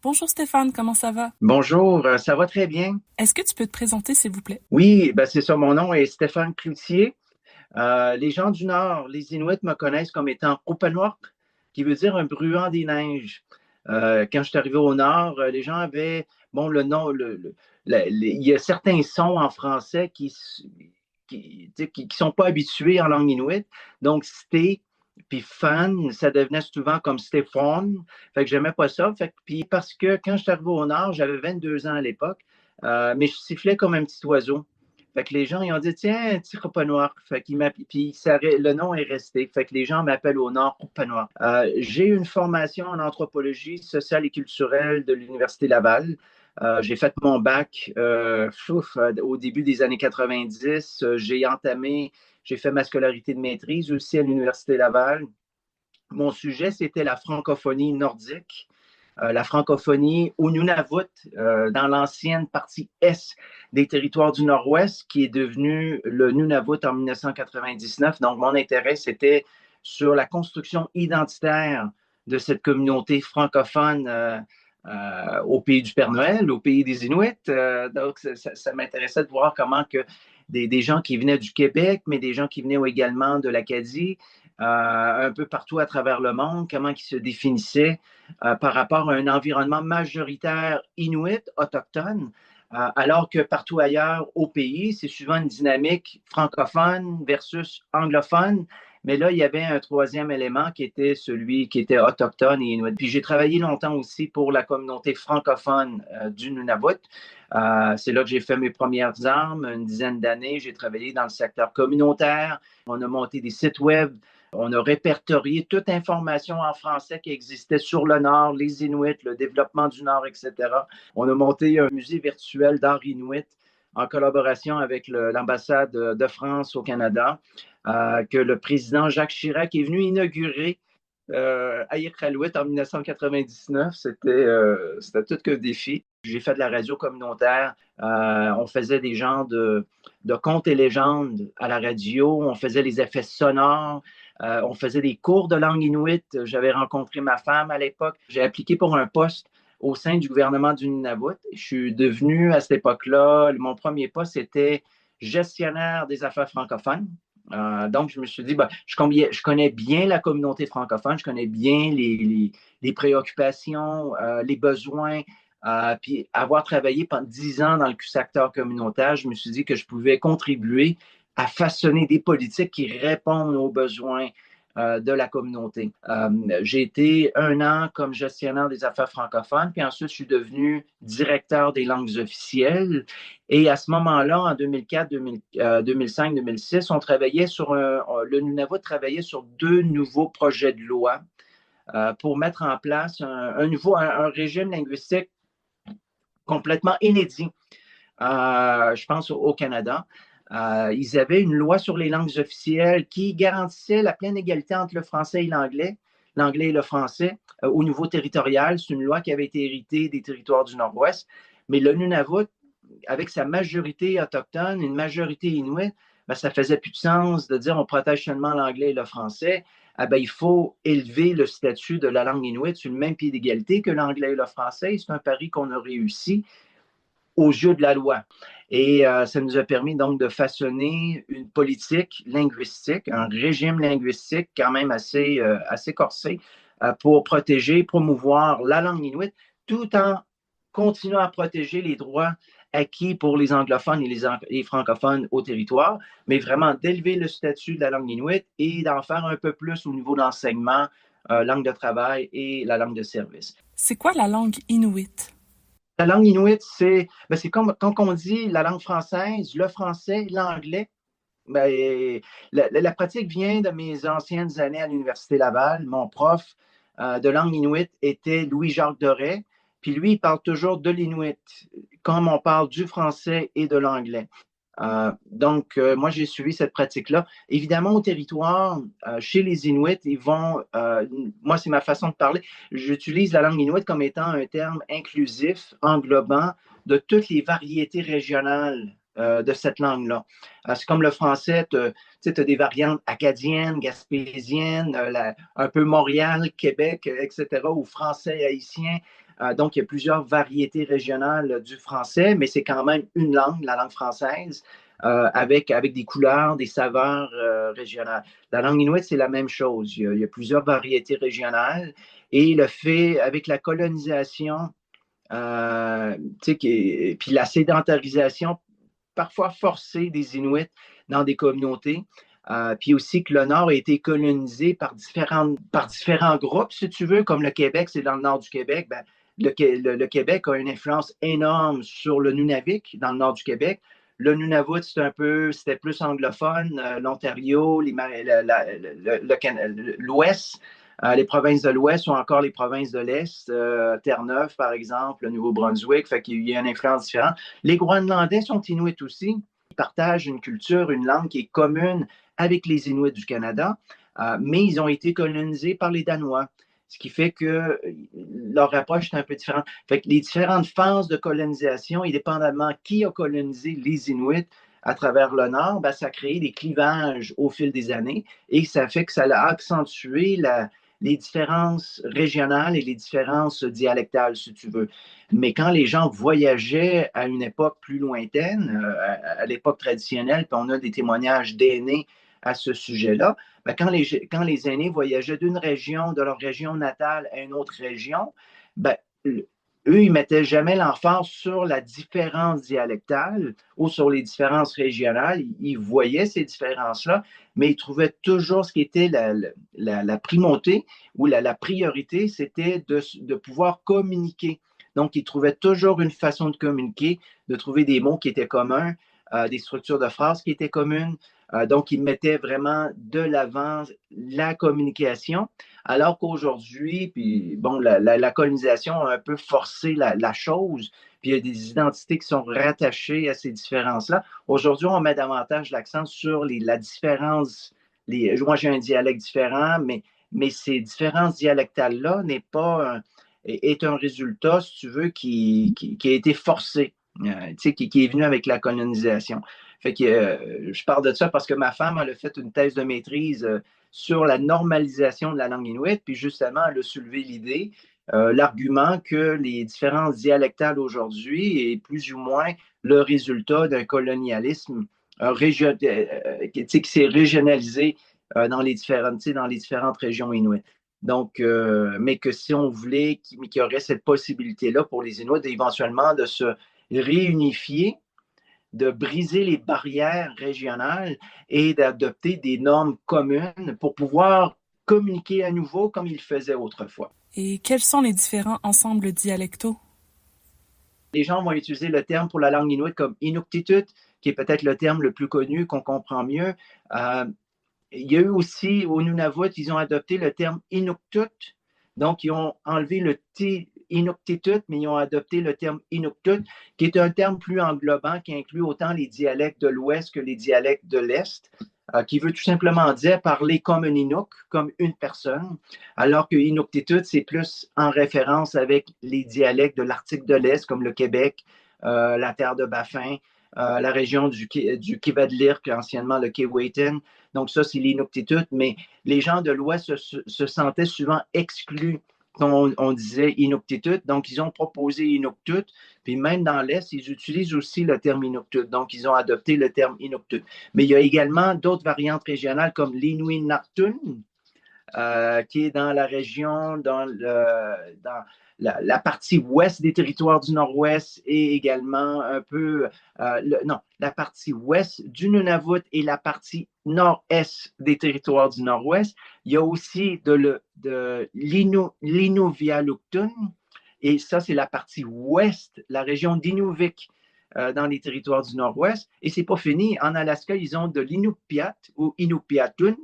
Bonjour Stéphane, comment ça va? Bonjour, ça va très bien. Est-ce que tu peux te présenter s'il vous plaît? Oui, ben c'est ça, mon nom est Stéphane Cloutier. Les gens du Nord, les Inuits me connaissent comme étant Openwalk, qui veut dire un bruant des neiges. Quand je suis arrivé au Nord, les gens avaient, bon, le nom, il y a certains sons en français qui sont pas habitués en langue inuit. Donc, c'était puis fan, ça devenait souvent comme Stéphane. Fait que j'aimais pas ça. Puis parce que quand je suis arrivé au Nord, j'avais 22 ans à l'époque, mais je sifflais comme un petit oiseau. Fait que les gens, ils ont dit, tiens, un petit Roupa Noir. Fait qu'ils puis le nom est resté. Fait que les gens m'appellent au Nord Roupa Noir. J'ai une formation en anthropologie sociale et culturelle de l'Université Laval. J'ai fait mon bac au début des années 90. J'ai fait ma scolarité de maîtrise aussi à l'Université Laval. Mon sujet, c'était la francophonie nordique, la francophonie au Nunavut, dans l'ancienne partie est des territoires du Nord-Ouest, qui est devenu le Nunavut en 1999. Donc, mon intérêt, c'était sur la construction identitaire de cette communauté francophone au pays du Père Noël, au pays des Inuits. Donc, ça m'intéressait de voir comment que des gens qui venaient du Québec, mais des gens qui venaient également de l'Acadie, un peu partout à travers le monde, comment ils se définissaient par rapport à un environnement majoritaire inuit, autochtone, alors que partout ailleurs au pays, c'est souvent une dynamique francophone versus anglophone. Mais là, il y avait un troisième élément qui était celui qui était autochtone et inuit. Puis j'ai travaillé longtemps aussi pour la communauté francophone du Nunavut. C'est là que j'ai fait mes premières armes, une dizaine d'années. J'ai travaillé dans le secteur communautaire. On a monté des sites web. On a répertorié toute information en français qui existait sur le Nord, les Inuits, le développement du Nord, etc. On a monté un musée virtuel d'art inuit en collaboration avec l'ambassade de France au Canada, que le président Jacques Chirac est venu inaugurer à Iqaluit en 1999. C'était tout qu'un défi. J'ai fait de la radio communautaire. On faisait des genres de contes et légendes à la radio. On faisait les effets sonores. On faisait des cours de langue inuit. J'avais rencontré ma femme à l'époque. J'ai appliqué pour un poste au sein du gouvernement du Nunavut. Je suis devenu à cette époque-là, mon premier poste était gestionnaire des affaires francophones. Donc, je me suis dit, je connais bien la communauté francophone, je connais bien les préoccupations, les besoins. Puis avoir travaillé pendant 10 ans dans le secteur communautaire, je me suis dit que je pouvais contribuer à façonner des politiques qui répondent aux besoins de la communauté. J'ai été un an comme gestionnaire des affaires francophones, puis ensuite je suis devenu directeur des langues officielles. Et à ce moment-là, en 2004, 2005, 2006, le Nunavut travaillait sur deux nouveaux projets de loi pour mettre en place un régime linguistique complètement inédit, je pense, au Canada. Ils avaient une loi sur les langues officielles qui garantissait la pleine égalité entre le français et l'anglais et le français au niveau territorial. C'est une loi qui avait été héritée des territoires du Nord-Ouest. Mais le Nunavut, avec sa majorité autochtone, une majorité inuit, ça faisait plus de sens de dire on protège seulement l'anglais et le français. Il faut élever le statut de la langue inuit sur le même pied d'égalité que l'anglais et le français. C'est un pari qu'on a réussi aux yeux de la loi. Et ça nous a permis donc de façonner une politique linguistique, un régime linguistique quand même assez corsé pour protéger, promouvoir la langue inuit, tout en continuant à protéger les droits acquis pour les anglophones et les francophones au territoire, mais vraiment d'élever le statut de la langue inuit et d'en faire un peu plus au niveau d'enseignement, langue de travail et la langue de service. C'est quoi la langue inuit? La langue inuit, c'est comme quand on dit la langue française, le français, l'anglais. La pratique vient de mes anciennes années à l'Université Laval. Mon prof de langue inuit était Louis-Jacques Doré. Puis lui, il parle toujours de l'inuit, comme on parle du français et de l'anglais. Moi, j'ai suivi cette pratique-là. Évidemment, au territoire, chez les Inuits, moi, c'est ma façon de parler, j'utilise la langue inuit comme étant un terme inclusif, englobant de toutes les variétés régionales de cette langue-là. C'est comme le français, tu as des variantes acadiennes, gaspésiennes, un peu Montréal, Québec, etc., ou français haïtien. Donc, il y a plusieurs variétés régionales du français, mais c'est quand même une langue, la langue française, avec des couleurs, des saveurs régionales. La langue inuit, c'est la même chose. Il y a plusieurs variétés régionales et le fait, avec la colonisation, puis la sédentarisation parfois forcée des Inuits dans des communautés, puis aussi que le Nord a été colonisé par différents groupes, si tu veux, comme le Québec, c'est dans le nord du Québec. Ben, le Québec a une influence énorme sur le Nunavik, dans le nord du Québec. Le Nunavut, c'était plus anglophone. L'Ontario, l'Ouest, les provinces de l'Ouest ou encore les provinces de l'Est, Terre-Neuve, par exemple, le Nouveau-Brunswick, fait qu'il y a une influence différente. Les Groenlandais sont Inuits aussi. Ils partagent une culture, une langue qui est commune avec les Inuits du Canada, mais ils ont été colonisés par les Danois, ce qui fait que leur approche est un peu différente. Fait que les différentes phases de colonisation, indépendamment qui a colonisé les Inuits à travers le Nord, ben, ça a créé des clivages au fil des années et ça fait que ça a accentué les différences régionales et les différences dialectales, si tu veux. Mais quand les gens voyageaient à une époque plus lointaine, à l'époque traditionnelle, puis on a des témoignages d'aînés à ce sujet-là, ben quand les aînés voyageaient d'une région, de leur région natale à une autre région, ben, eux, ils ne mettaient jamais l'emphase sur la différence dialectale ou sur les différences régionales. Ils voyaient ces différences-là, mais ils trouvaient toujours ce qui était la primauté ou la priorité, c'était de pouvoir communiquer. Donc, ils trouvaient toujours une façon de communiquer, de trouver des mots qui étaient communs, des structures de phrases qui étaient communes. Donc, ils mettaient vraiment de l'avant la communication, alors qu'aujourd'hui, puis bon, la colonisation a un peu forcé la chose, puis il y a des identités qui sont rattachées à ces différences-là. Aujourd'hui, on met davantage l'accent sur la différence. Moi, j'ai un dialecte différent, mais ces différences dialectales-là est un résultat, si tu veux, qui a été forcé, qui est venu avec la colonisation. Fait que je parle de ça parce que ma femme, elle a fait une thèse de maîtrise sur la normalisation de la langue inuit, puis justement, elle a soulevé l'idée, l'argument que les différences dialectales aujourd'hui est plus ou moins le résultat d'un colonialisme qui s'est régionalisé dans les différentes régions inuites. Donc, mais que si on voulait qu'il y aurait cette possibilité-là pour les Inuits éventuellement de se réunifier, de briser les barrières régionales et d'adopter des normes communes pour pouvoir communiquer à nouveau comme ils faisaient autrefois. Et quels sont les différents ensembles dialectaux? Les gens vont utiliser le terme pour la langue inuit comme Inuktitut, qui est peut-être le terme le plus connu, qu'on comprend mieux. Il y a eu aussi, au Nunavut, ils ont adopté le terme Inuktut. Donc, ils ont enlevé le T Inuktitut, mais ils ont adopté le terme Inuktut, qui est un terme plus englobant, qui inclut autant les dialectes de l'Ouest que les dialectes de l'Est, qui veut tout simplement dire parler comme un Inuk, comme une personne, alors que Inuktitut, c'est plus en référence avec les dialectes de l'Arctique de l'Est, comme le Québec, la terre de Baffin, la région du Kivadlirk, anciennement le Keewatin. Donc, ça, c'est l'Inuktitut, mais les gens de l'Ouest se sentaient souvent exclus quand on disait Inuktitut. Donc, ils ont proposé Inuktut, puis même dans l'Est, ils utilisent aussi le terme Inuktut. Donc, ils ont adopté le terme Inuktut. Mais il y a également d'autres variantes régionales comme l'Inuit Naktun, qui est dans la région, dans la partie ouest des territoires du Nord-Ouest et également un peu, non, la partie ouest du Nunavut et la partie nord-est des territoires du Nord-Ouest. Il y a aussi de l'Inuvialuktun, et ça, c'est la partie ouest, la région d'Inuvik dans les territoires du Nord-Ouest. Et c'est pas fini. En Alaska, ils ont de l'Inupiat ou Inupiatun.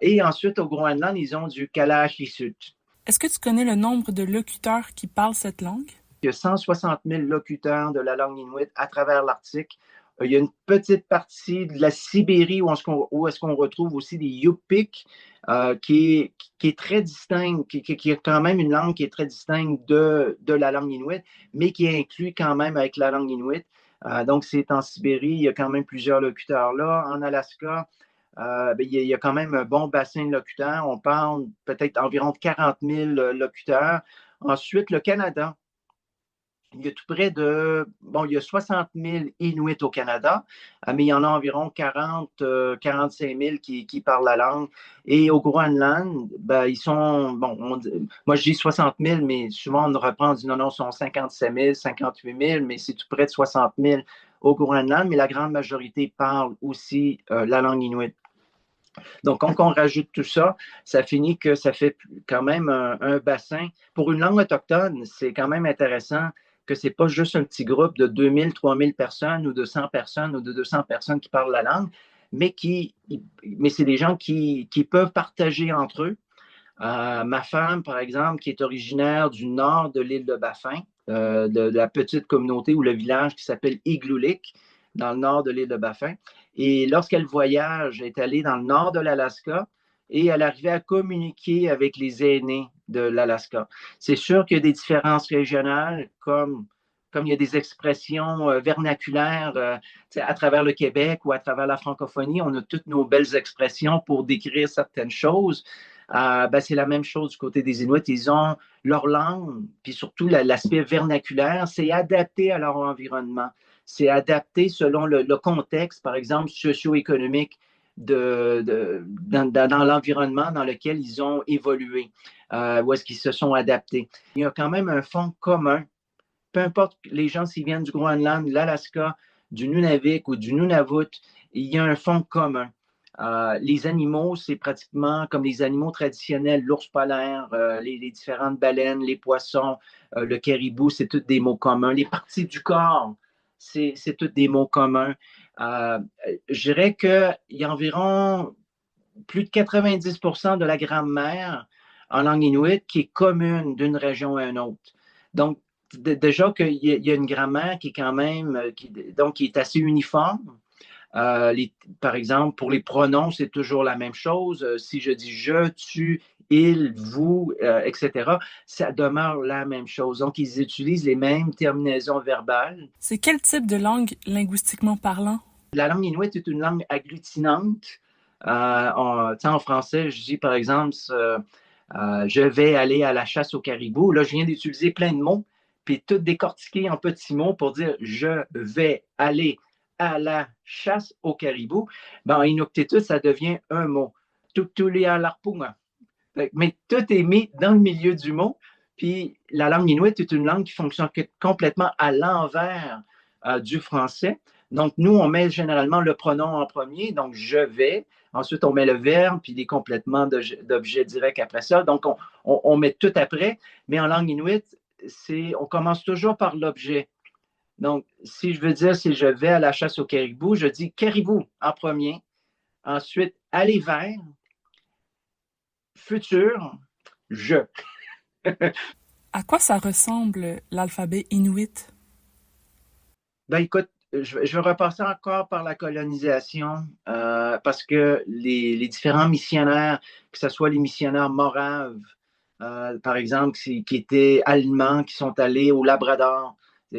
Et ensuite, au Groenland, ils ont du Kalaallisut. Est-ce que tu connais le nombre de locuteurs qui parlent cette langue? Il y a 160 000 locuteurs de la langue inuit à travers l'Arctique. Il y a une petite partie de la Sibérie où est-ce qu'on retrouve aussi des Yupik, qui est très distincte, qui est quand même une langue qui est très distincte de la langue inuit, mais qui est inclue quand même avec la langue inuit. Donc, c'est en Sibérie, il y a quand même plusieurs locuteurs là. En Alaska, il y a quand même un bon bassin de locuteurs. On parle peut-être environ 40 000 locuteurs. Ensuite, le Canada. Il y a tout près de, bon, il y a 60 000 Inuits au Canada, mais il y en a environ 45 000 qui parlent la langue. Et au Groenland, ben, ils sont, bon, moi je dis 60 000, mais souvent on reprend, on dit non, non, ils sont 57 000, 58 000, mais c'est tout près de 60 000 au Groenland, mais la grande majorité parle aussi la langue inuit. Donc, quand on rajoute tout ça, ça finit que ça fait quand même un bassin. Pour une langue autochtone, c'est quand même intéressant que ce n'est pas juste un petit groupe de 2000, 3000 personnes ou de 100 personnes ou de 200 personnes qui parlent la langue, mais c'est des gens qui peuvent partager entre eux. Ma femme, par exemple, qui est originaire du nord de l'île de Baffin, de la petite communauté ou le village qui s'appelle Igloolik, dans le nord de l'île de Baffin. Et lorsqu'elle voyage, elle est allée dans le nord de l'Alaska et elle arrivait à communiquer avec les aînés de l'Alaska. C'est sûr qu'il y a des différences régionales, comme il y a des expressions vernaculaires à travers le Québec ou à travers la francophonie, on a toutes nos belles expressions pour décrire certaines choses. Ben, c'est la même chose du côté des Inuits. Ils ont leur langue, puis surtout l'aspect vernaculaire, c'est adapté à leur environnement. C'est adapté selon le contexte, par exemple, socio-économique dans l'environnement dans lequel ils ont évolué, où est-ce qu'ils se sont adaptés. Il y a quand même un fond commun. Peu importe les gens s'ils viennent du Groenland, de l'Alaska, du Nunavik ou du Nunavut, il y a un fond commun. Les animaux, c'est pratiquement comme les animaux traditionnels, l'ours polaire, les différentes baleines, les poissons, le caribou, c'est tous des mots communs. Les parties du corps, c'est tous des mots communs. Je dirais qu'il y a environ plus de 90% de la grammaire en langue inuite qui est commune d'une région à une autre. Donc, déjà qu'il y a une grammaire qui est quand même, donc qui est assez uniforme. Par exemple, pour les pronoms, c'est toujours la même chose. Si je dis je, tu, il, vous, etc., ça demeure la même chose. Donc, ils utilisent les mêmes terminaisons verbales. C'est quel type de langue linguistiquement parlant? La langue inuit est une langue agglutinante. En français, je dis par exemple, je vais aller à la chasse au caribou. Là, je viens d'utiliser plein de mots, puis tout décortiquer en petits mots pour dire je vais aller à la chasse au caribou. Ben, en inuktitut, ça devient un mot. Tuktulialarpunga. Mais tout est mis dans le milieu du mot. Puis la langue inuit est une langue qui fonctionne complètement à l'envers du français. Donc, nous, on met généralement le pronom en premier, donc je vais. Ensuite, on met le verbe, puis des complétements d'objet direct après ça. Donc, on met tout après. Mais en langue inuit, on commence toujours par l'objet. Donc, si je veux dire si je vais à la chasse au caribou, je dis caribou en premier. Ensuite, aller vers, futur, je. À quoi ça ressemble l'alphabet inuit? Ben écoute, je vais repasser encore par la colonisation parce que les différents missionnaires, que ce soit les missionnaires moraves, par exemple, qui étaient allemands, qui sont allés au Labrador,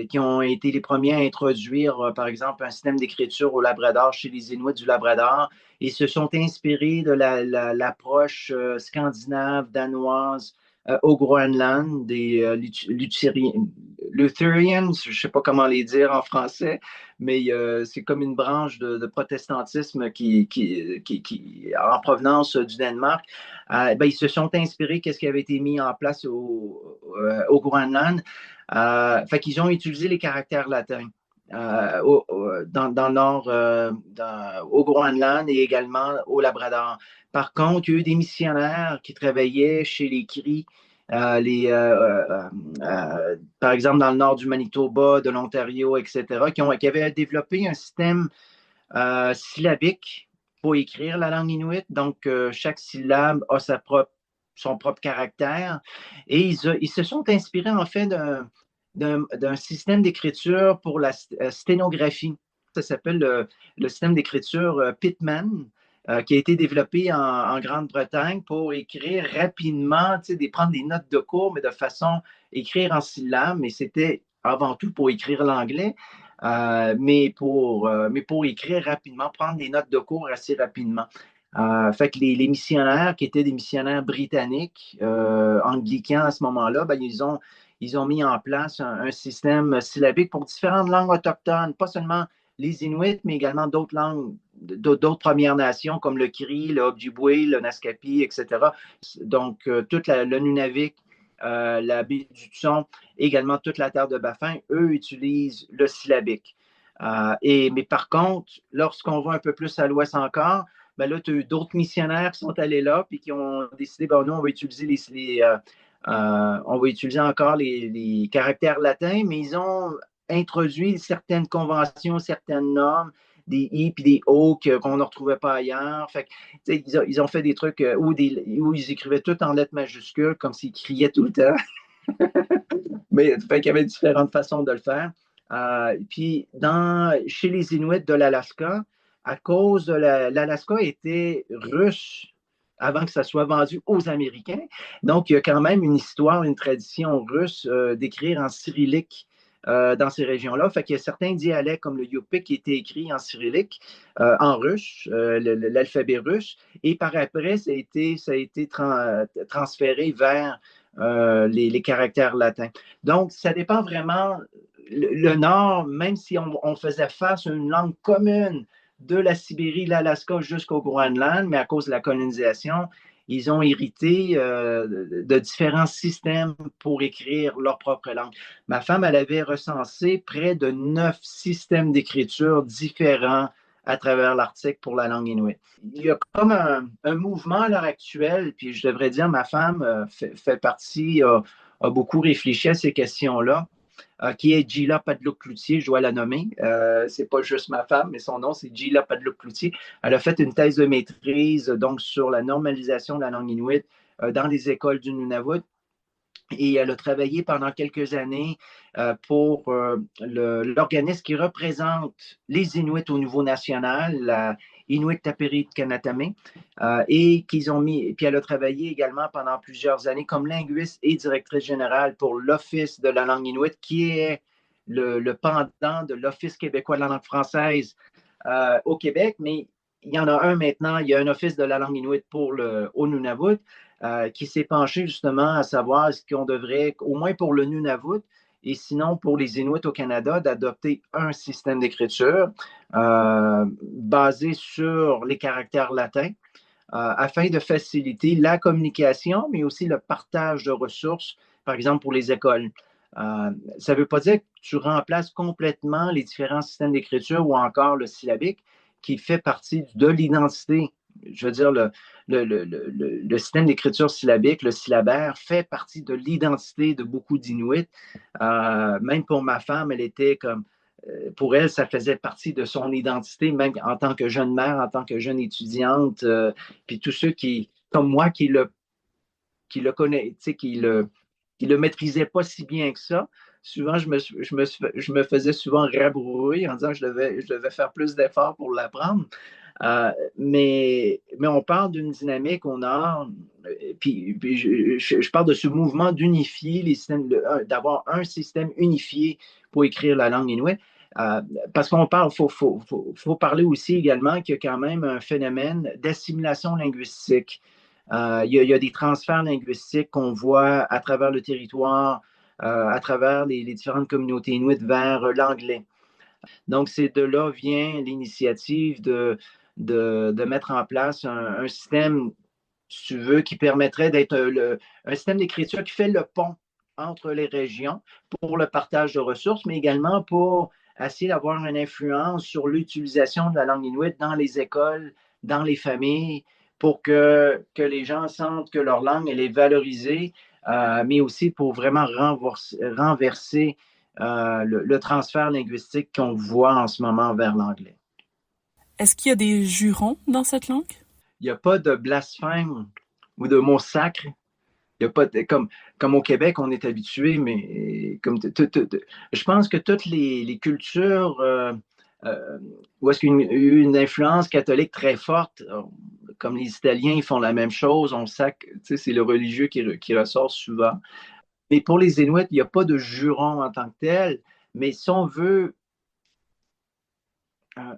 qui ont été les premiers à introduire, par exemple, un système d'écriture au Labrador chez les Inuits du Labrador, et se sont inspirés de l'approche scandinave, danoise, au Groenland, des Lutherans, je ne sais pas comment les dire en français, mais c'est comme une branche de protestantisme en provenance du Danemark. Ben, ils se sont inspirés de ce qui avait été mis en place au Groenland. Fait qu'ils ont utilisé les caractères latins. Dans le nord, au Groenland et également au Labrador. Par contre, il y a eu des missionnaires qui travaillaient chez les Cris, par exemple dans le nord du Manitoba, de l'Ontario, etc., qui avaient développé un système syllabique pour écrire la langue inuit. Donc, chaque syllabe a son propre caractère. Et ils se sont inspirés, en fait, d'un système d'écriture pour la sténographie. Ça s'appelle le système d'écriture Pitman, qui a été développé en Grande-Bretagne pour écrire rapidement, prendre des notes de cours, mais de façon écrire en syllabes. Mais c'était avant tout pour écrire l'anglais, mais pour écrire rapidement, prendre des notes de cours assez rapidement. Fait que les missionnaires, qui étaient des missionnaires britanniques, anglicans à ce moment-là, ben, ils ont mis en place un système syllabique pour différentes langues autochtones, pas seulement les Inuits, mais également d'autres langues, d'autres Premières Nations, comme le Cri, le Ojibwe, le Naskapi, etc. Donc, toute le Nunavik, la baie du Tson, également toute la terre de Baffin, eux utilisent le syllabique. Mais par contre, lorsqu'on va un peu plus à l'ouest encore, ben là, tu as eu d'autres missionnaires qui sont allés là puis qui ont décidé, ben, nous, on va utiliser on va utiliser encore les caractères latins, mais ils ont introduit certaines conventions, certaines normes, des I puis des O qu'on ne retrouvait pas ailleurs. Fait que, ils ont fait des trucs où ils écrivaient tout en lettres majuscules, comme s'ils criaient tout le temps. Mais fait qu'il y avait différentes façons de le faire. Puis chez les Inuits de l'Alaska, à cause de l'Alaska était russe avant que ça soit vendu aux Américains. Donc, il y a quand même une histoire, une tradition russe d'écrire en cyrillique dans ces régions-là. Fait qu'il y a certains dialectes comme le Yupik qui étaient écrits en cyrillique, en russe, l'alphabet russe, et par après, ça a été transféré vers les caractères latins. Donc, ça dépend vraiment. Le Nord, même si on faisait face à une langue commune de la Sibérie, l'Alaska jusqu'au Groenland, mais à cause de la colonisation, ils ont hérité de différents systèmes pour écrire leur propre langue. Ma femme, elle avait recensé près de 9 systèmes d'écriture différents à travers l'Arctique pour la langue inuit. Il y a comme un mouvement à l'heure actuelle, puis je devrais dire, ma femme fait partie, a beaucoup réfléchi à ces questions-là, qui est Gila Padlock-Cloutier, je dois la nommer. C'est pas juste ma femme, mais son nom, c'est Gila Padlock-Cloutier. Elle a fait une thèse de maîtrise donc sur la normalisation de la langue inuit dans les écoles du Nunavut. Et elle a travaillé pendant quelques années pour l'organisme qui représente les Inuits au niveau national, la Inuit Tapiri Kanatame, et qu'ils ont mis. Puis elle a travaillé également pendant plusieurs années comme linguiste et directrice générale pour l'Office de la langue inuit, qui est le pendant de l'Office québécois de la langue française au Québec, mais il y en a un maintenant, il y a un office de la langue inuit au Nunavut qui s'est penché justement à savoir est-ce qu'on devrait, au moins pour le Nunavut, et sinon pour les Inuits au Canada, d'adopter un système d'écriture basé sur les caractères latins afin de faciliter la communication, mais aussi le partage de ressources, par exemple pour les écoles. Ça ne veut pas dire que tu remplaces complètement les différents systèmes d'écriture ou encore le syllabique qui fait partie de l'identité. Je veux dire, le système d'écriture syllabique, le syllabaire, fait partie de l'identité de beaucoup d'Inuits. Même pour ma femme, elle était comme, pour elle, ça faisait partie de son identité, même en tant que jeune mère, en tant que jeune étudiante. Puis tous ceux comme moi, qui le connaissaient, qui le maîtrisaient pas si bien que ça. Souvent, je me faisais souvent rabrouer en disant que je devais faire plus d'efforts pour l'apprendre. Mais on parle d'une dynamique au Nord, puis je parle de ce mouvement d'unifier les systèmes, d'avoir un système unifié pour écrire la langue inuit. Parce qu'on parle, faut parler aussi également qu'il y a quand même un phénomène d'assimilation linguistique. Il y a des transferts linguistiques qu'on voit à travers le territoire, à travers les différentes communautés inuites vers l'anglais. Donc, c'est de là vient l'initiative de mettre en place un système, si tu veux, qui permettrait d'être un système d'écriture qui fait le pont entre les régions pour le partage de ressources, mais également pour essayer d'avoir une influence sur l'utilisation de la langue inuit dans les écoles, dans les familles, pour que les gens sentent que leur langue, elle est valorisée, mais aussi pour vraiment renverser le transfert linguistique qu'on voit en ce moment vers l'anglais. Est-ce qu'il y a des jurons dans cette langue? Il n'y a pas de blasphème ou de mots sacres. Il y a pas comme au Québec, on est habitué, mais je pense que toutes les cultures où est-ce qu'il y a eu une influence catholique très forte, comme les Italiens, ils font la même chose, on sacre, c'est le religieux qui ressort souvent. Mais pour les Inuits, il n'y a pas de juron en tant que tel, mais si on veut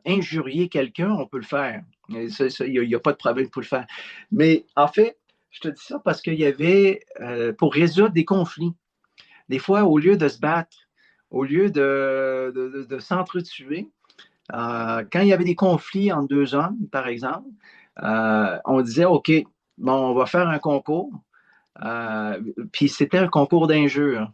injurier quelqu'un, on peut le faire. Il n'y a pas de problème pour le faire. Mais en fait, je te dis ça parce qu'il y avait, pour résoudre des conflits, des fois, au lieu de se battre, au lieu de s'entretuer, quand il y avait des conflits entre deux hommes, par exemple, on disait, OK, bon, on va faire un concours. Puis c'était un concours d'injures.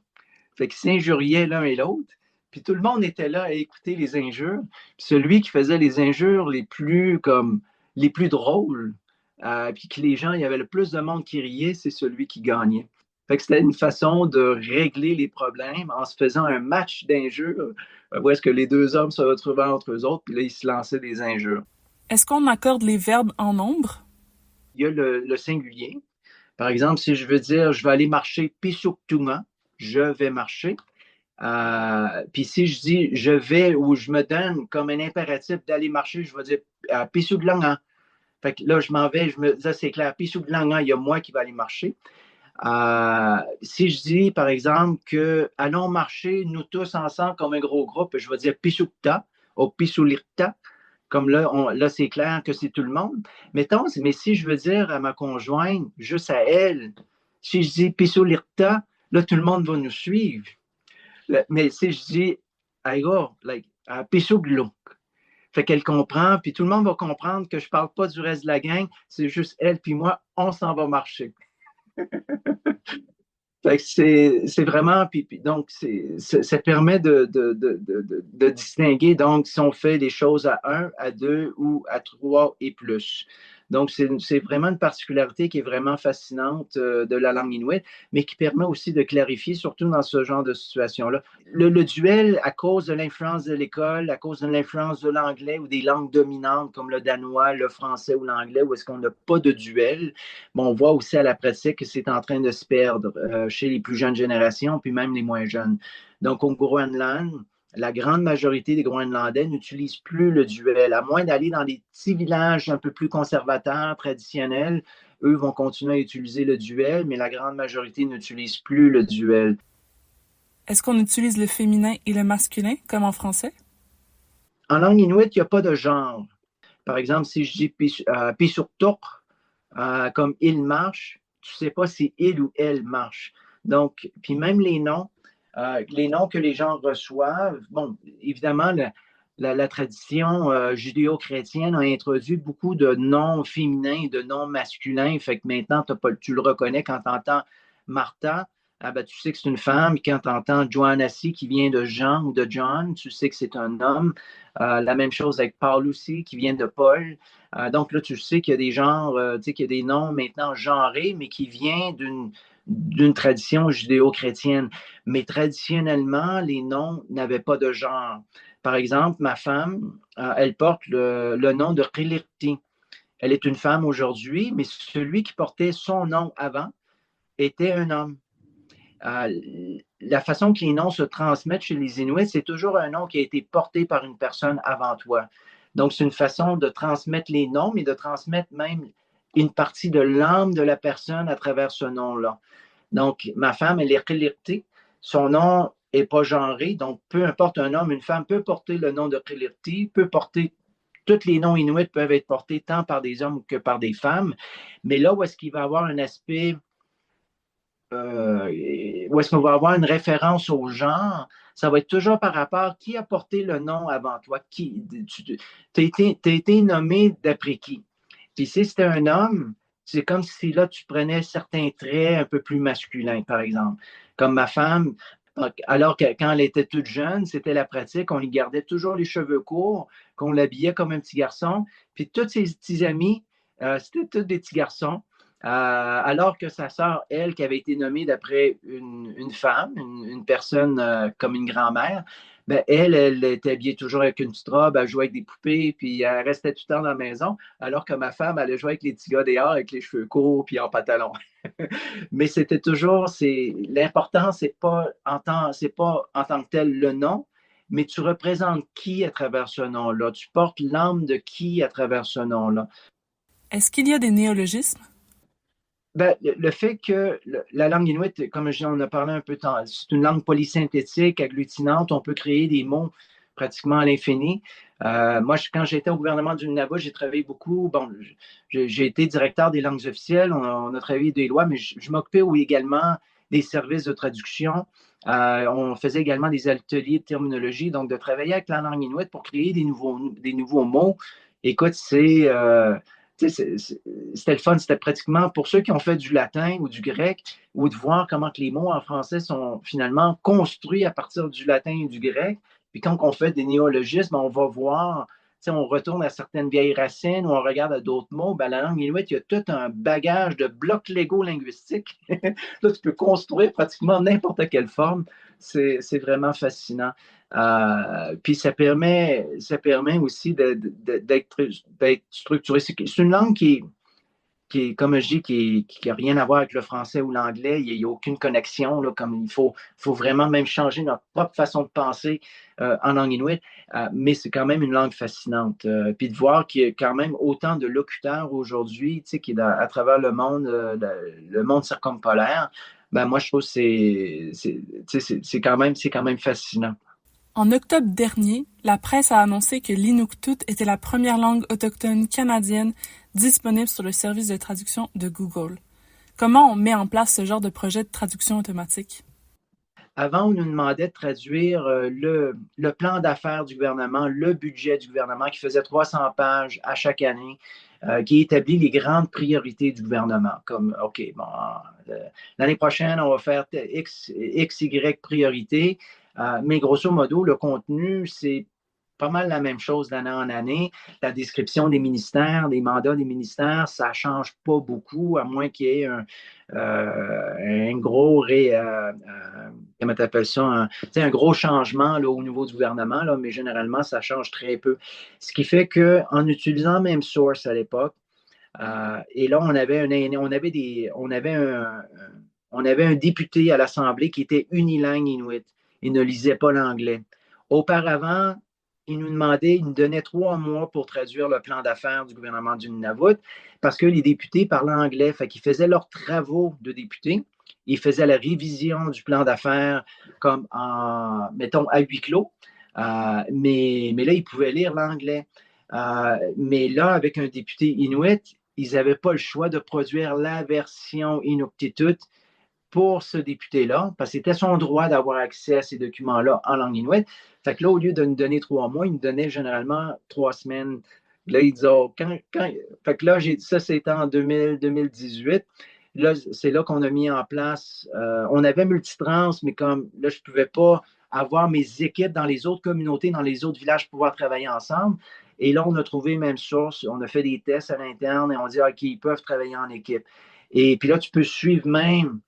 Fait qu'ils s'injuriaient l'un et l'autre. Puis tout le monde était là à écouter les injures. Puis celui qui faisait les injures les plus drôles, puis que les gens, il y avait le plus de monde qui riait, c'est celui qui gagnait. Fait que c'était une façon de régler les problèmes en se faisant un match d'injures, où est-ce que les deux hommes se retrouvaient entre eux autres, puis là, ils se lançaient des injures. Est-ce qu'on accorde les verbes en nombre? Il y a le singulier. Par exemple, si je veux dire, je vais aller marcher pisouktuma, je vais marcher. Puis si je dis je vais ou je me donne comme un impératif d'aller marcher, je vais dire pisouglanga. Fait que là, je m'en vais, ça c'est clair, pisouglanga, il y a moi qui vais aller marcher. Si je dis, par exemple, que allons marcher nous tous ensemble comme un gros groupe, je vais dire pisukta ou pisulirta. Comme là, là c'est clair que c'est tout le monde. Mais si je veux dire à ma conjointe, juste à elle, si je dis pisulirta, là, tout le monde va nous suivre. Mais si je dis, aigo, like, pisuglo, fait qu'elle comprend, puis tout le monde va comprendre que je parle pas du reste de la gang, c'est juste elle puis moi, on s'en va marcher. Fait que c'est vraiment, puis donc, ça permet de distinguer, donc, si on fait les choses à un, à deux ou à trois et plus. Donc, c'est vraiment une particularité qui est vraiment fascinante de la langue inuit, mais qui permet aussi de clarifier, surtout dans ce genre de situation-là. Le duel, à cause de l'influence de l'école, à cause de l'influence de l'anglais ou des langues dominantes comme le danois, le français ou l'anglais, où est-ce qu'on n'a pas de duel, bon, on voit aussi à la pratique que c'est en train de se perdre chez les plus jeunes générations, puis même les moins jeunes. Donc, au Groenland, la grande majorité des Groenlandais n'utilisent plus le duel, à moins d'aller dans des petits villages un peu plus conservateurs, traditionnels. Eux vont continuer à utiliser le duel, mais la grande majorité n'utilise plus le duel. Est-ce qu'on utilise le féminin et le masculin, comme en français? En langue inuit, il n'y a pas de genre. Par exemple, si je dis pisurtok, comme il marche, tu ne sais pas si il ou elle marche. Donc, puis même les noms que les gens reçoivent, bon, évidemment, la tradition judéo-chrétienne a introduit beaucoup de noms féminins, de noms masculins. Fait que maintenant, tu le reconnais quand tu entends Martha. Ah ben, tu sais que c'est une femme. Quand tu entends Joannassi qui vient de Jean ou de John, tu sais que c'est un homme. La même chose avec Paul aussi, qui vient de Paul. Donc là, tu sais qu'il y a des genres, tu sais qu'il y a des noms maintenant genrés, mais qui viennent d'une tradition judéo-chrétienne. Mais traditionnellement, les noms n'avaient pas de genre. Par exemple, ma femme, elle porte le nom de Qilirti. Elle est une femme aujourd'hui, mais celui qui portait son nom avant était un homme. La façon que les noms se transmettent chez les Inuits, c'est toujours un nom qui a été porté par une personne avant toi. Donc, c'est une façon de transmettre les noms, mais de transmettre même une partie de l'âme de la personne à travers ce nom-là. Donc, ma femme, elle est Qilirti. Son nom n'est pas genré, donc peu importe un homme, une femme peut porter le nom de Qilirti, peut porter tous les noms inuits peuvent être portés tant par des hommes que par des femmes. Mais là où est-ce qu'il va y avoir un aspect où est-ce qu'on va avoir une référence au genre, ça va être toujours par rapport à qui a porté le nom avant toi. Tu as été nommé d'après qui. Puis si c'était un homme, c'est comme si là, tu prenais certains traits un peu plus masculins, par exemple. Comme ma femme, alors que quand elle était toute jeune, c'était la pratique, on lui gardait toujours les cheveux courts, qu'on l'habillait comme un petit garçon. Puis tous ses petits amis, c'était tous des petits garçons. Alors que sa sœur, elle, qui avait été nommée d'après une femme, une personne comme une grand-mère, ben, elle était habillée toujours avec une petite robe, elle jouait avec des poupées, puis elle restait tout le temps dans la maison, alors que ma femme, elle jouait avec les petits gars dehors, avec les cheveux courts, puis en pantalon. Mais c'était toujours, l'important, c'est pas en tant que tel le nom, mais tu représentes qui à travers ce nom-là? Tu portes l'âme de qui à travers ce nom-là? Est-ce qu'il y a des néologismes? Ben, le fait que la langue inuit, comme on a parlé un peu, c'est une langue polysynthétique, agglutinante, on peut créer des mots pratiquement à l'infini. Moi, quand j'étais au gouvernement du Nunavut, j'ai travaillé beaucoup. Bon, j'ai été directeur des langues officielles. On a travaillé des lois, mais je m'occupais également des services de traduction. On faisait également des ateliers de terminologie, donc de travailler avec la langue inuit pour créer des nouveaux mots. Écoute, c'était le fun. C'était pratiquement pour ceux qui ont fait du latin ou du grec, ou de voir comment que les mots en français sont finalement construits à partir du latin et du grec. Puis quand on fait des néologismes, on va voir, on retourne à certaines vieilles racines ou on regarde à d'autres mots. Ben, la langue inuit, il y a tout un bagage de blocs légaux linguistiques. Là, tu peux construire pratiquement n'importe quelle forme. C'est vraiment fascinant. Puis ça permet aussi d'être structuré. C'est une langue qui est, comme je dis, qui n'a rien à voir avec le français ou l'anglais. Il n'y a aucune connexion. Là, comme il faut vraiment même changer notre propre façon de penser en langue inuit. Mais c'est quand même une langue fascinante. Puis de voir qu'il y a quand même autant de locuteurs aujourd'hui, qui est à travers le monde circumpolaire. Ben moi, je trouve que c'est quand même fascinant. En octobre dernier, la presse a annoncé que l'Inuktitut était la première langue autochtone canadienne disponible sur le service de traduction de Google. Comment on met en place ce genre de projet de traduction automatique? Avant, on nous demandait de traduire le plan d'affaires du gouvernement, le budget du gouvernement qui faisait 300 pages à chaque année, qui établit les grandes priorités du gouvernement. Comme, OK, bon, l'année prochaine, on va faire X, Y priorités. Mais grosso modo, le contenu, c'est pas mal la même chose d'année en année. La description des ministères, des mandats des ministères, ça ne change pas beaucoup, à moins qu'il y ait un gros comment tu appelles ça, un gros changement là, au niveau du gouvernement, là, mais généralement, ça change très peu. Ce qui fait qu'en utilisant même Source à l'époque, et là, on avait un député à l'Assemblée qui était unilingue inuit. Il ne lisait pas l'anglais. Auparavant, il nous donnait 3 mois pour traduire le plan d'affaires du gouvernement du Nunavut parce que les députés parlaient anglais. Fait qu'ils faisaient leurs travaux de députés. Ils faisaient la révision du plan d'affaires comme mettons, à huis clos. Mais là, ils pouvaient lire l'anglais. Mais là, avec un député inuit, ils n'avaient pas le choix de produire la version Inuktitut pour ce député-là, parce que c'était son droit d'avoir accès à ces documents-là en langue inuit. Fait que là, au lieu de nous donner 3 mois, il nous donnait généralement 3 semaines. Là, il disait, oh, Fait que là, ça, c'était en 2018. Là, c'est là qu'on a mis en place, on avait Multitrans, mais comme là, je ne pouvais pas avoir mes équipes dans les autres communautés, dans les autres villages, pouvoir travailler ensemble. Et là, on a trouvé même source, on a fait des tests à l'interne et on dit, OK, ils peuvent travailler en équipe. Et puis là, tu peux suivre même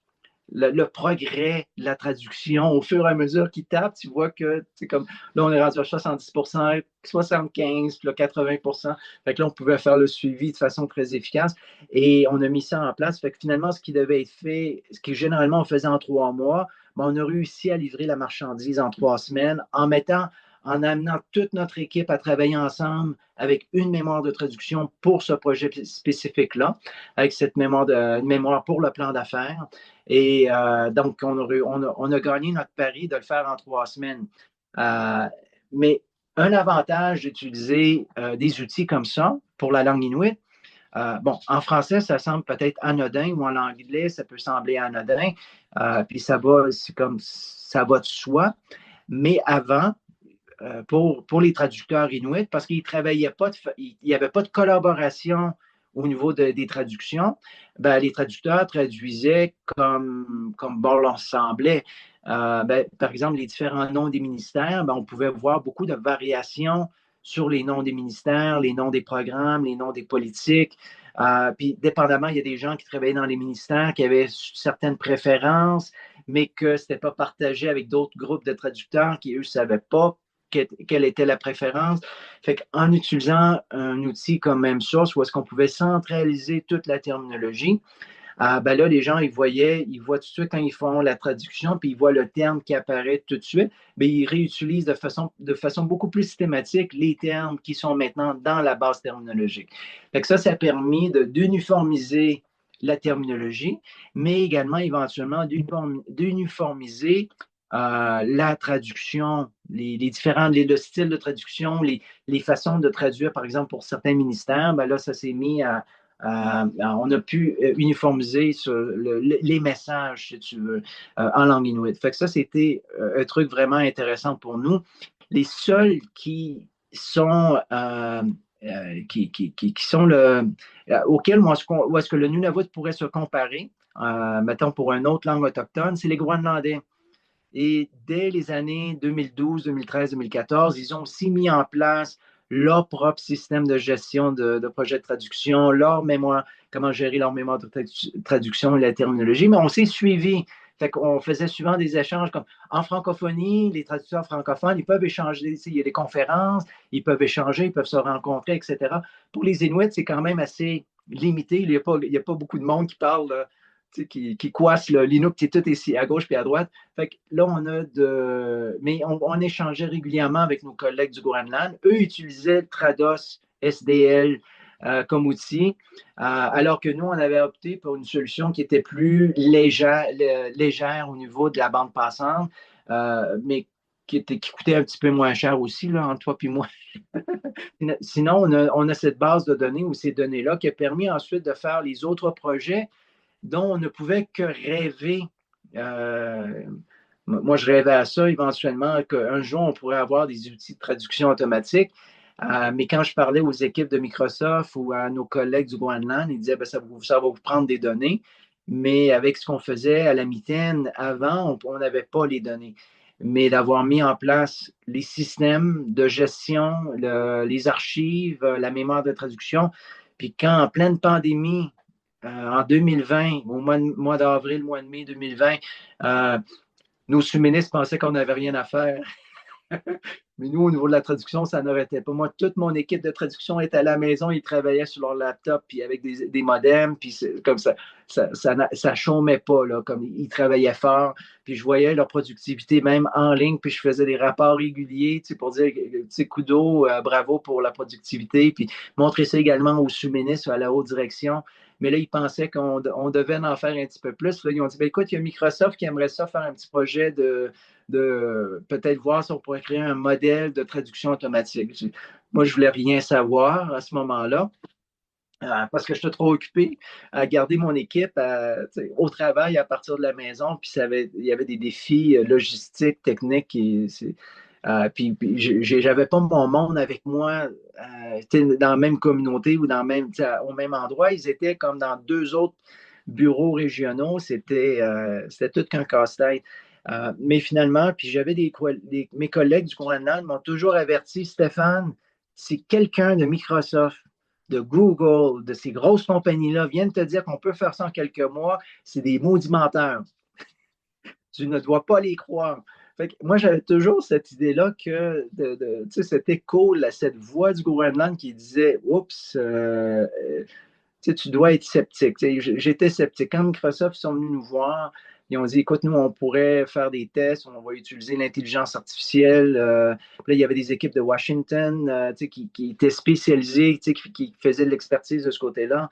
le progrès de la traduction au fur et à mesure qu'il tape, tu vois que c'est comme là, on est rendu à 70%, 75%, puis là, 80%. Fait que là, on pouvait faire le suivi de façon très efficace et on a mis ça en place. Fait que finalement, ce qui devait être fait, ce que généralement on faisait en 3 mois, ben, on a réussi à livrer la marchandise en 3 semaines en amenant toute notre équipe à travailler ensemble avec une mémoire de traduction pour ce projet spécifique-là, avec cette mémoire pour le plan d'affaires. Et donc, on a gagné notre pari de le faire en 3 semaines. Mais un avantage d'utiliser des outils comme ça pour la langue inuit, bon, en français, ça semble peut-être anodin ou en anglais, ça peut sembler anodin. Puis c'est comme ça va de soi. Mais avant, pour les traducteurs inuits, parce qu'il n'y avait pas de collaboration au niveau des traductions, ben, les traducteurs traduisaient comme bon leur semblait. Par exemple, les différents noms des ministères, ben, on pouvait voir beaucoup de variations sur les noms des ministères, les noms des programmes, les noms des politiques. Puis, dépendamment, il y a des gens qui travaillaient dans les ministères qui avaient certaines préférences, mais que ce n'était pas partagé avec d'autres groupes de traducteurs qui, eux, ne savaient pas quelle était la préférence. Fait qu'en utilisant un outil comme MemSource, où est-ce qu'on pouvait centraliser toute la terminologie, ben là, les gens, ils voient tout de suite quand ils font la traduction, puis ils voient le terme qui apparaît tout de suite, mais ils réutilisent de façon beaucoup plus systématique les termes qui sont maintenant dans la base terminologique. Fait que ça a permis d'uniformiser la terminologie, mais également éventuellement d'uniformiser la traduction, les différents le style de traduction, les façons de traduire, par exemple, pour certains ministères, ben là, ça s'est mis on a pu uniformiser les messages, si tu veux, en langue inuit. Fait que ça, c'était un truc vraiment intéressant pour nous. Les seuls qui sont qui sont auxquels où est-ce que le Nunavut pourrait se comparer, mettons pour une autre langue autochtone, c'est les Groenlandais. Et dès les années 2012, 2013, 2014, ils ont aussi mis en place leur propre système de gestion de projets de traduction, leur mémoire, comment gérer leur mémoire de traduction et la terminologie. Mais on s'est suivi. Fait qu'on faisait souvent des échanges comme en francophonie, les traducteurs francophones, ils peuvent échanger, il y a des conférences, ils peuvent échanger, ils peuvent se rencontrer, etc. Pour les Inuits, c'est quand même assez limité. Il n'y a pas beaucoup de monde qui parle qui coice l'Inuk, qui est tout ici, à gauche puis à droite. Fait que là, mais on échangeait régulièrement avec nos collègues du Groenland. Eux utilisaient Trados SDL comme outil, alors que nous, on avait opté pour une solution qui était plus légère au niveau de la bande passante, mais qui coûtait un petit peu moins cher aussi, là, entre toi et moi. Sinon, on a cette base de données ou ces données-là qui a permis ensuite de faire les autres projets dont on ne pouvait que rêver. Moi, je rêvais à ça éventuellement, qu'un jour, on pourrait avoir des outils de traduction automatique. Mais quand je parlais aux équipes de Microsoft ou à nos collègues du Groenland, ils disaient ben, ça va vous prendre des données. Mais avec ce qu'on faisait à la mitaine avant, on n'avait pas les données. Mais d'avoir mis en place les systèmes de gestion, les archives, la mémoire de traduction, puis quand en pleine pandémie, en 2020, au mois d'avril, mois de mai 2020, nos sous-ministres pensaient qu'on n'avait rien à faire. Mais nous, au niveau de la traduction, ça n'arrêtait pas. Moi, toute mon équipe de traduction était à la maison, ils travaillaient sur leur laptop, puis avec des modems, puis comme ça chômait pas, là, comme ils travaillaient fort, puis je voyais leur productivité même en ligne, puis je faisais des rapports réguliers, pour dire, kudo, bravo pour la productivité, puis montrer ça également aux sous-ministres, à la haute direction. Mais là, ils pensaient qu'on devait en faire un petit peu plus. Là, ils ont dit, ben, écoute, il y a Microsoft qui aimerait ça faire un petit projet de peut-être voir si on pourrait créer un modèle de traduction automatique. Moi, je voulais rien savoir à ce moment-là. Parce que j'étais trop occupé à garder mon équipe au travail à partir de la maison, puis il y avait des défis logistiques, techniques, puis j'avais pas mon monde avec moi dans la même communauté ou au même endroit. Ils étaient comme dans deux autres bureaux régionaux. C'était tout qu'un casse-tête. Mais finalement, puis mes collègues du Groenland m'ont toujours averti, Stéphane, si quelqu'un de Microsoft, de Google, de ces grosses compagnies-là viennent te dire qu'on peut faire ça en quelques mois, c'est des maudits menteurs. Tu ne dois pas les croire. Fait que moi, j'avais toujours cette idée-là que cet écho, cette voix du Groenland qui disait oups, tu dois être sceptique. J'étais sceptique. Quand Microsoft sont venus nous voir, ils ont dit écoute, nous, on pourrait faire des tests, on va utiliser l'intelligence artificielle. Là, il y avait des équipes de Washington qui étaient spécialisées, qui faisaient de l'expertise de ce côté-là.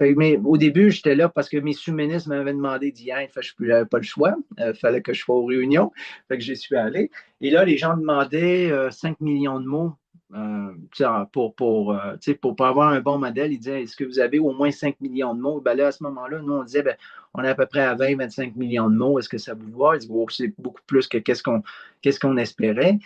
Mais au début, j'étais là parce que mes sous-ministres m'avaient demandé d'y être. Je n'avais pas le choix. Il fallait que je sois aux réunions. Fait que j'y suis allé. Et là, les gens demandaient 5 millions de mots. Pour avoir un bon modèle, ils disaient est-ce que vous avez au moins 5 millions de mots? Ben là, à ce moment-là, nous, on disait on est à peu près à 20-25 millions de mots. Est-ce que ça vous va? Ils disent c'est beaucoup plus que qu'est-ce qu'on espérait.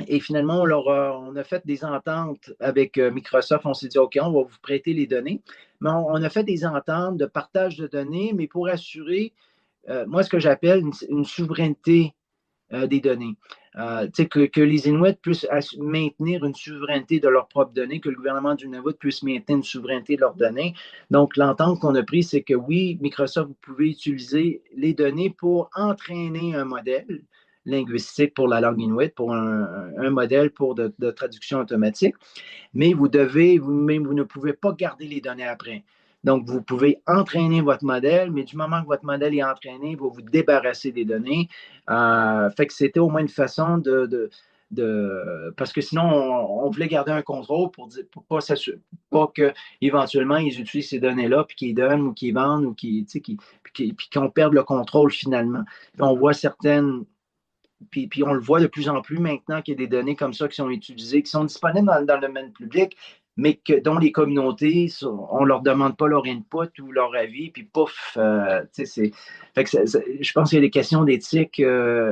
Et finalement, on a fait des ententes avec Microsoft. On s'est dit OK, on va vous prêter les données. Mais on a fait des ententes de partage de données, mais pour assurer, moi, ce que j'appelle une souveraineté des données. Que les Inuits puissent maintenir une souveraineté de leurs propres données, que le gouvernement du Nunavut puisse maintenir une souveraineté de leurs données. Donc, l'entente qu'on a prise, c'est que oui, Microsoft, vous pouvez utiliser les données pour entraîner un modèle linguistique pour la langue inuit, pour un modèle de traduction automatique, mais vous ne pouvez pas garder les données après. Donc, vous pouvez entraîner votre modèle, mais du moment que votre modèle est entraîné, il va vous débarrasser des données. Fait que c'était au moins une façon parce que sinon, on voulait garder un contrôle pour pas qu'éventuellement, ils utilisent ces données-là, puis qu'ils donnent ou qu'ils vendent, ou qu'ils puis qu'on perde le contrôle finalement. Puis on voit certaines, puis on le voit de plus en plus maintenant qu'il y a des données comme ça qui sont utilisées, qui sont disponibles dans le domaine public, mais dont les communautés, on ne leur demande pas leur input ou leur avis, puis pouf, fait que je pense qu'il y a des questions d'éthique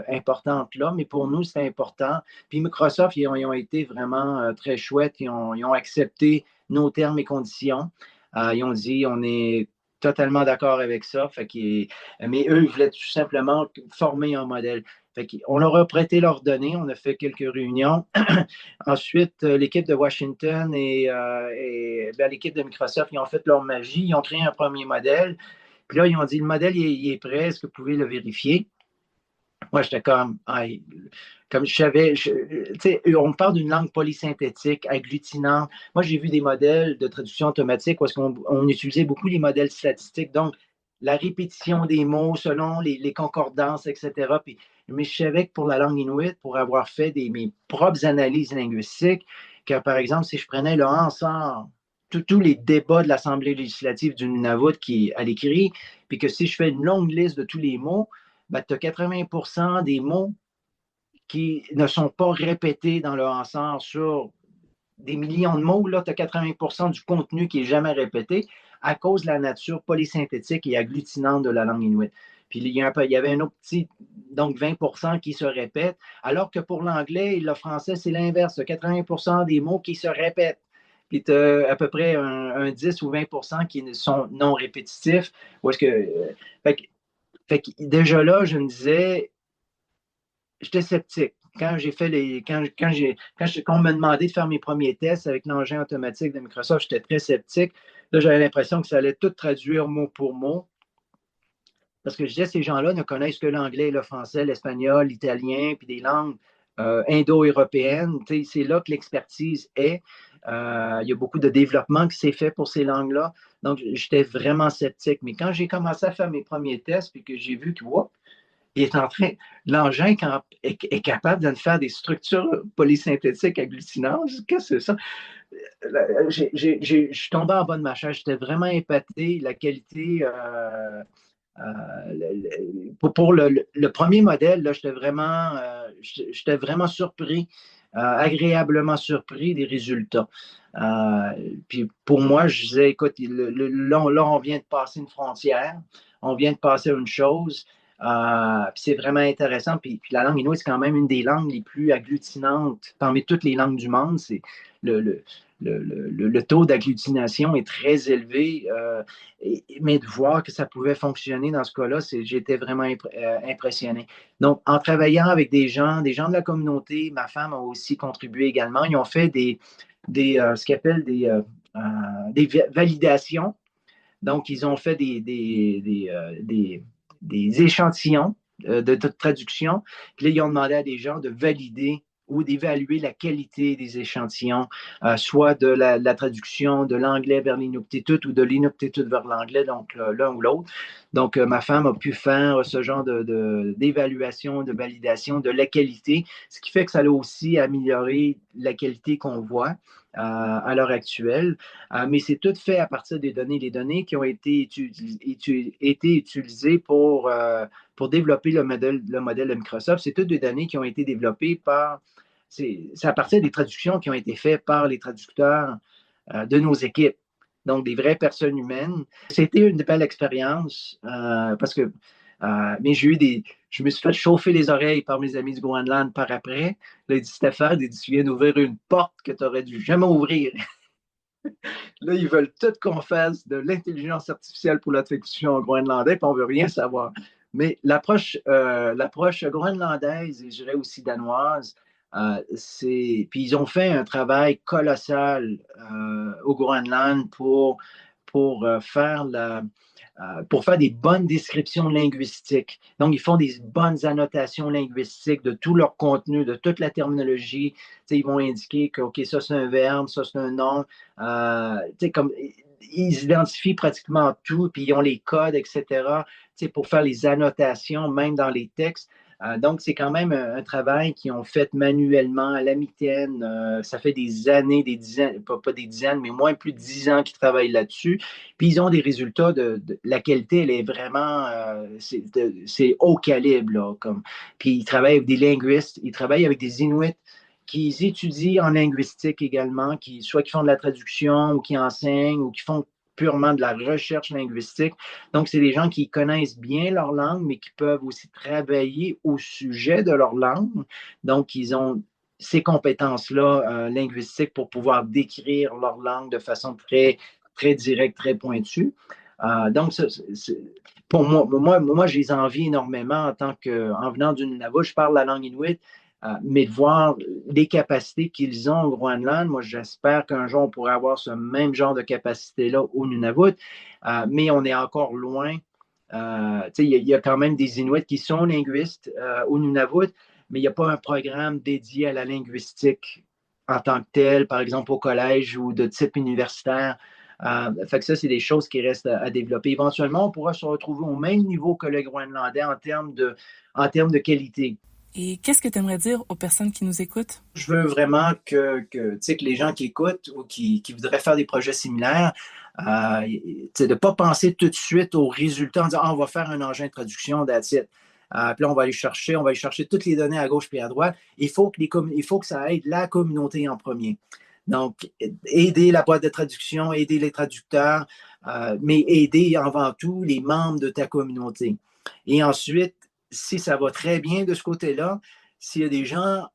importantes là, mais pour nous, c'est important. Puis Microsoft, ils ont été vraiment très chouettes, ils ont accepté nos termes et conditions. Ils ont dit, on est totalement d'accord avec ça, mais eux, ils voulaient tout simplement former un modèle. On leur a prêté leurs données, on a fait quelques réunions. Ensuite, l'équipe de Washington et l'équipe de Microsoft, ils ont fait leur magie, ils ont créé un premier modèle. Puis là, ils ont dit, le modèle, il est prêt, est-ce que vous pouvez le vérifier? Moi, j'étais comme je savais, on parle d'une langue polysynthétique, agglutinante. Moi, j'ai vu des modèles de traduction automatique où on utilisait beaucoup les modèles statistiques, donc la répétition des mots selon les concordances, etc. Mais je savais que pour la langue inuit, pour avoir fait mes propres analyses linguistiques, que par exemple, si je prenais le Hansard, tous les débats de l'Assemblée législative du Nunavut qui à l'écrit, puis que si je fais une longue liste de tous les mots, ben, tu as 80% des mots qui ne sont pas répétés dans le Hansard sur des millions de mots. Là, tu as 80% du contenu qui n'est jamais répété à cause de la nature polysynthétique et agglutinante de la langue inuit. Puis il y avait un autre petit, donc 20% qui se répètent, alors que pour l'anglais et le français, c'est l'inverse. 80% des mots qui se répètent. Puis tu as à peu près un 10 ou 20% qui sont non répétitifs. Ou est-ce que, fait que déjà là, je me disais, j'étais sceptique. Quand j'ai fait quand on m'a demandé de faire mes premiers tests avec l'engin automatique de Microsoft, j'étais très sceptique. Là, j'avais l'impression que ça allait tout traduire mot pour mot. Parce que je disais, ces gens-là ne connaissent que l'anglais, le français, l'espagnol, l'italien, puis des langues indo-européennes. C'est là que l'expertise est. Il y a beaucoup de développement qui s'est fait pour ces langues-là. Donc, j'étais vraiment sceptique. Mais quand j'ai commencé à faire mes premiers tests, puis que j'ai vu que, il est en train, l'engin est capable de faire des structures polysynthétiques agglutinantes. Qu'est-ce que c'est ça? Je suis tombé en bas de ma chaise. J'étais vraiment épaté. La qualité, pour le premier modèle, j'étais vraiment surpris, agréablement surpris des résultats. Puis pour moi, je disais, écoute, là, on vient de passer une frontière, on vient de passer une chose. Puis c'est vraiment intéressant. Puis la langue inuit, c'est quand même une des langues les plus agglutinantes parmi toutes les langues du monde. C'est le taux d'agglutination est très élevé. Mais de voir que ça pouvait fonctionner dans ce cas-là, j'étais vraiment impressionné. Donc, en travaillant avec des gens de la communauté, ma femme a aussi contribué également. Ils ont fait ce qu'ils appellent des validations. Donc, ils ont fait des échantillons de traduction. Puis là, ils ont demandé à des gens de valider ou d'évaluer la qualité des échantillons, soit de la traduction de l'anglais vers l'inuktitut ou de l'inuktitut vers l'anglais, donc l'un ou l'autre. Donc, ma femme a pu faire ce genre d'évaluation, de validation de la qualité, ce qui fait que ça a aussi amélioré la qualité qu'on voit à l'heure actuelle. Mais c'est tout fait à partir des données qui ont été utilisées pour développer le modèle de Microsoft. C'est toutes des données qui ont été développées c'est à partir des traductions qui ont été faites par les traducteurs de nos équipes. Donc, des vraies personnes humaines. C'était une belle expérience parce que mais je me suis fait chauffer les oreilles par mes amis du Groenland par après. Là, il dit, Stéphane, tu viens d'ouvrir une porte que tu n'aurais dû jamais ouvrir. Là, ils veulent tout qu'on fasse de l'intelligence artificielle pour la traduction en groenlandais, puis on ne veut rien savoir. Mais l'approche groenlandaise, et je dirais aussi danoise, puis ils ont fait un travail colossal au Groenland pour faire des bonnes descriptions linguistiques. Donc, ils font des bonnes annotations linguistiques de tout leur contenu, de toute la terminologie. T'sais, ils vont indiquer que, OK, ça, c'est un verbe, ça, c'est un nom. Comme, ils identifient pratiquement tout, puis ils ont les codes, etc., pour faire les annotations, même dans les textes. Donc, c'est quand même un travail qu'ils ont fait manuellement à la mitaine. Ça fait des années, des dizaines, pas des dizaines, mais moins plus de 10 ans qu'ils travaillent là-dessus. Puis ils ont des résultats la qualité, elle est vraiment, c'est haut calibre, là, comme. Puis ils travaillent avec des linguistes, ils travaillent avec des Inuits qui étudient en linguistique également, soit qui font de la traduction ou qui enseignent ou qui font purement de la recherche linguistique. Donc, c'est des gens qui connaissent bien leur langue, mais qui peuvent aussi travailler au sujet de leur langue. Donc, ils ont ces compétences-là linguistiques pour pouvoir décrire leur langue de façon très, très directe, très pointue. Donc, pour moi, je les envie énormément en venant du Nunavut. Je parle la langue inuit, mais de voir les capacités qu'ils ont au Groenland, moi, j'espère qu'un jour, on pourrait avoir ce même genre de capacité-là au Nunavut, mais on est encore loin. Il y a quand même des Inuits qui sont linguistes au Nunavut, mais il n'y a pas un programme dédié à la linguistique en tant que tel, par exemple au collège ou de type universitaire. Fait que ça, c'est des choses qui restent à développer. Éventuellement, on pourra se retrouver au même niveau que le groenlandais en termes de qualité. Et qu'est-ce que tu aimerais dire aux personnes qui nous écoutent? Je veux vraiment que les gens qui écoutent ou qui voudraient faire des projets similaires, de ne pas penser tout de suite aux résultats en disant ah, on va faire un engin de traduction, that's it. Puis là, on va aller chercher toutes les données à gauche et à droite. Il faut que ça aide la communauté en premier. Donc, aider la boîte de traduction, aider les traducteurs, mais aider avant tout les membres de ta communauté. Et ensuite, si ça va très bien de ce côté-là, s'il y a des gens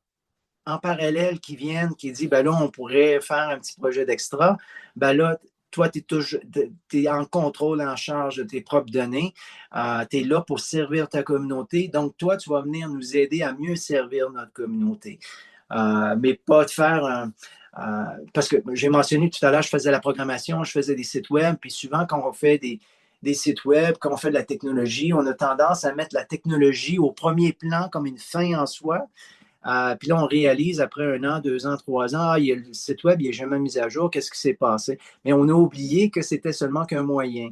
en parallèle qui viennent, qui disent, ben là, on pourrait faire un petit projet d'extra, ben là, toi, tu es en contrôle, en charge de tes propres données. Tu es là pour servir ta communauté. Donc, toi, tu vas venir nous aider à mieux servir notre communauté. Mais pas de faire parce que j'ai mentionné tout à l'heure, je faisais la programmation, je faisais des sites web, puis souvent, quand on fait des sites web, quand on fait de la technologie, on a tendance à mettre la technologie au premier plan comme une fin en soi. Puis là, on réalise après 1 an, 2 ans, 3 ans, le site web, il n'est jamais mis à jour, qu'est-ce qui s'est passé? Mais on a oublié que c'était seulement qu'un moyen.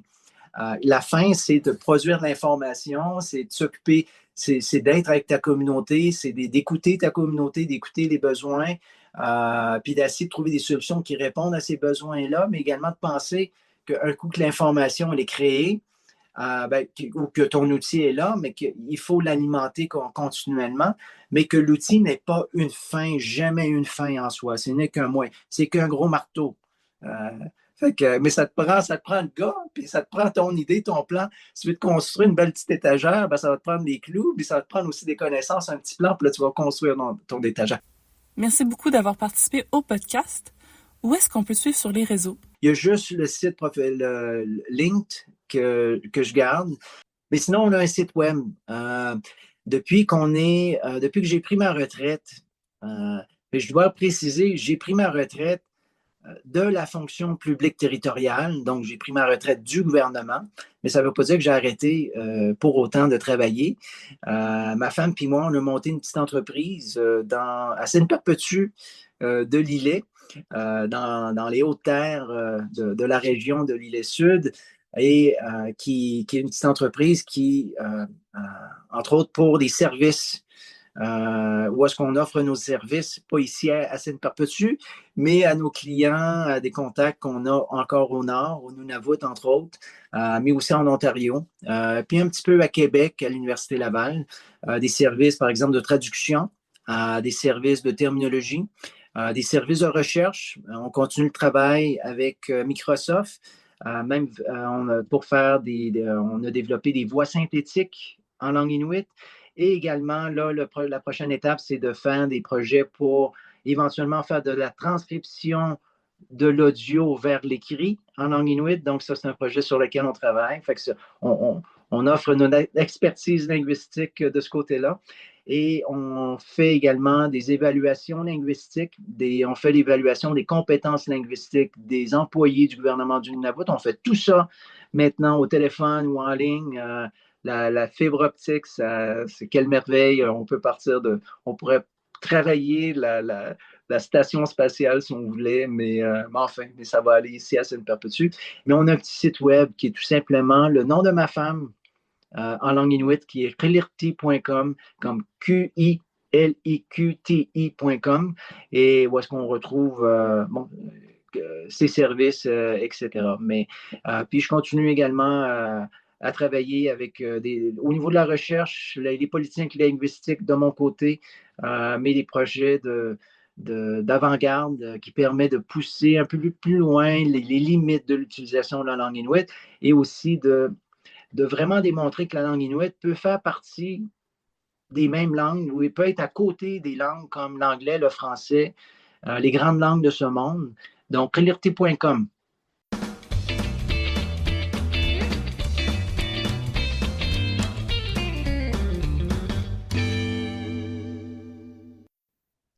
La fin, c'est de produire de l'information, c'est de s'occuper, c'est d'être avec ta communauté, c'est d'écouter ta communauté, d'écouter les besoins, puis d'essayer de trouver des solutions qui répondent à ces besoins-là, mais également de penser qu'un coup que l'information elle est créée, ou que ton outil est là, mais qu'il faut l'alimenter continuellement, mais que l'outil n'est pas une fin, jamais une fin en soi. Ce n'est qu'un moyen. C'est qu'un gros marteau. Mais ça te prend le gars, puis ça te prend ton idée, ton plan. Si tu veux te construire une belle petite étagère, ça va te prendre des clous, puis ça va te prendre aussi des connaissances, un petit plan, puis là, tu vas construire ton étagère. Merci beaucoup d'avoir participé au podcast. Où est-ce qu'on peut suivre sur les réseaux? Il y a juste le site Linked que je garde. Mais sinon, on a un site web. Depuis que j'ai pris ma retraite, mais je dois préciser, j'ai pris ma retraite de la fonction publique territoriale, donc j'ai pris ma retraite du gouvernement, mais ça ne veut pas dire que j'ai arrêté pour autant de travailler. Ma femme et moi, on a monté une petite entreprise à Sainte-Perpétue de l'Îlet, dans les hautes terres de la région de l'Îlet-Sud, et qui est une petite entreprise qui, entre autres, pour des services, où est-ce qu'on offre nos services, pas ici à Sainte-Perpétue, mais à nos clients, à des contacts qu'on a encore au nord, au Nunavut, entre autres, mais aussi en Ontario, puis un petit peu à Québec, à l'Université Laval, des services, par exemple, de traduction, des services de terminologie, des services de recherche. On continue le travail avec Microsoft, même pour faire on a développé des voix synthétiques en langue inuit. Et également, là, la prochaine étape, c'est de faire des projets pour éventuellement faire de la transcription de l'audio vers l'écrit en langue inuit. Donc, ça, c'est un projet sur lequel on travaille. Fait que on offre notre expertise linguistique de ce côté-là. Et on fait également des évaluations linguistiques. On fait l'évaluation des compétences linguistiques des employés du gouvernement du Nunavut. On fait tout ça maintenant au téléphone ou en ligne. La fibre optique, c'est quelle merveille. On pourrait travailler la station spatiale si on voulait, mais enfin, ça va aller ici à Sainte-Perpétue. Mais on a un petit site web qui est tout simplement le nom de ma femme, en langue inuit qui est qliqti.com, comme QILIQTI.com, et où est-ce qu'on retrouve ses services, etc. Mais puis je continue également à travailler avec au niveau de la recherche, les politiques linguistiques de mon côté, mais des projets d'avant-garde qui permet de pousser un peu plus loin les limites de l'utilisation de la langue inuit et aussi de vraiment démontrer que la langue inuit peut faire partie des mêmes langues ou il peut être à côté des langues comme l'anglais, le français, les grandes langues de ce monde. Donc, qliqti.com.